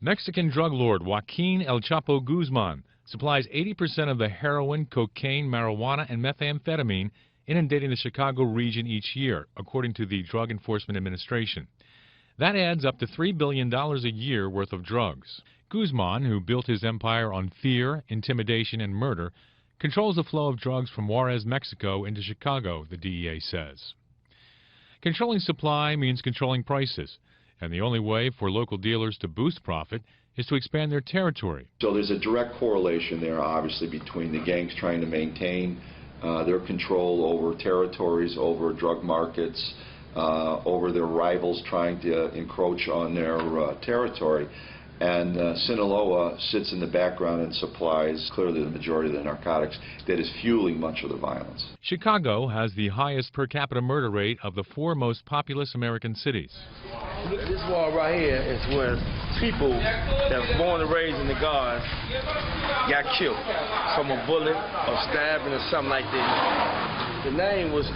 Mexican drug lord Joaquin El Chapo Guzman supplies 80% of the heroin, cocaine, marijuana, and methamphetamine inundating the Chicago region each year, according to the Drug Enforcement Administration. That adds up to $3 billion a year worth of drugs. Guzman, who built his empire on fear, intimidation, and murder, controls the flow of drugs from Juarez, Mexico into Chicago, the DEA says. Controlling supply means controlling prices, and the only way for local dealers to boost profit is to expand their territory. So there's a direct correlation there, obviously, between the gangs trying to maintain their control over territories, over drug markets, over their rivals trying to encroach on their territory. And Sinaloa sits in the background and supplies clearly the majority of the narcotics that is fueling much of the violence. Chicago has the highest per capita murder rate of the 4 most populous American cities. This wall right here is where people that were born and raised in the guards got killed from a bullet or stabbing or something like that. The name was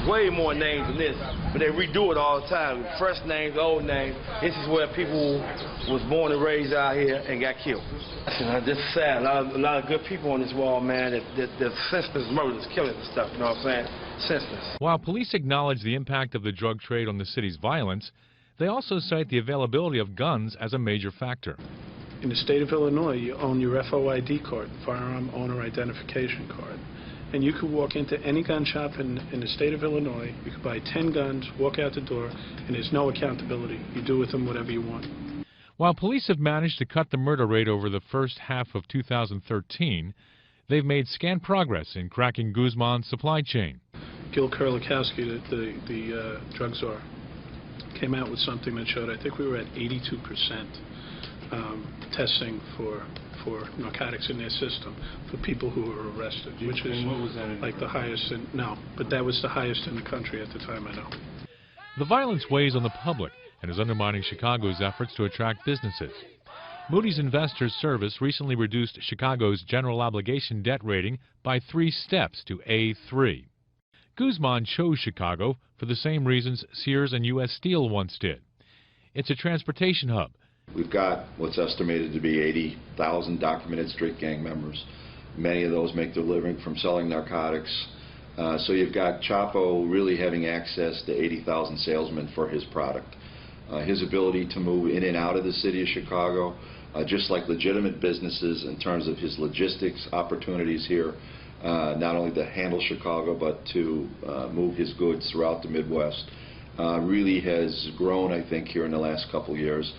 way more names than this, but they redo it all the time. Fresh names, old names. This is where people was born and raised out here and got killed. This is sad. A lot of good people on this wall, man. That senseless murders, killing and stuff. You know what I'm saying? Senseless. While police acknowledge the impact of the drug trade on the city's violence, they also cite the availability of guns as a major factor. In the state of Illinois, you own your FOID card, Firearm Owner Identification Card. And you could walk into any gun shop in the state of Illinois, you could buy 10 guns, walk out the door, and there's no accountability. You do with them whatever you want. While police have managed to cut the murder rate over the first half of 2013, they've made scant progress in cracking Guzman's supply chain. Gil Kurlikowski, the drug czar, came out with something that showed, I think we were at 82% testing for narcotics in their system for people who were arrested, which is like the highest but that was the highest in the country at the time, I know. The violence weighs on the public and is undermining Chicago's efforts to attract businesses. Moody's Investors Service recently reduced Chicago's general obligation debt rating by 3 steps to A3. Guzman chose Chicago for the same reasons Sears and U.S. Steel once did. It's a transportation hub. We've got what's estimated to be 80,000 documented street gang members. Many of those make their living from selling narcotics. So you've got Chapo really having access to 80,000 salesmen for his product. His ability to move in and out of the city of Chicago, just like legitimate businesses in terms of his logistics opportunities here, not only to handle Chicago but to move his goods throughout the Midwest, really has grown, I think, here in the last couple years.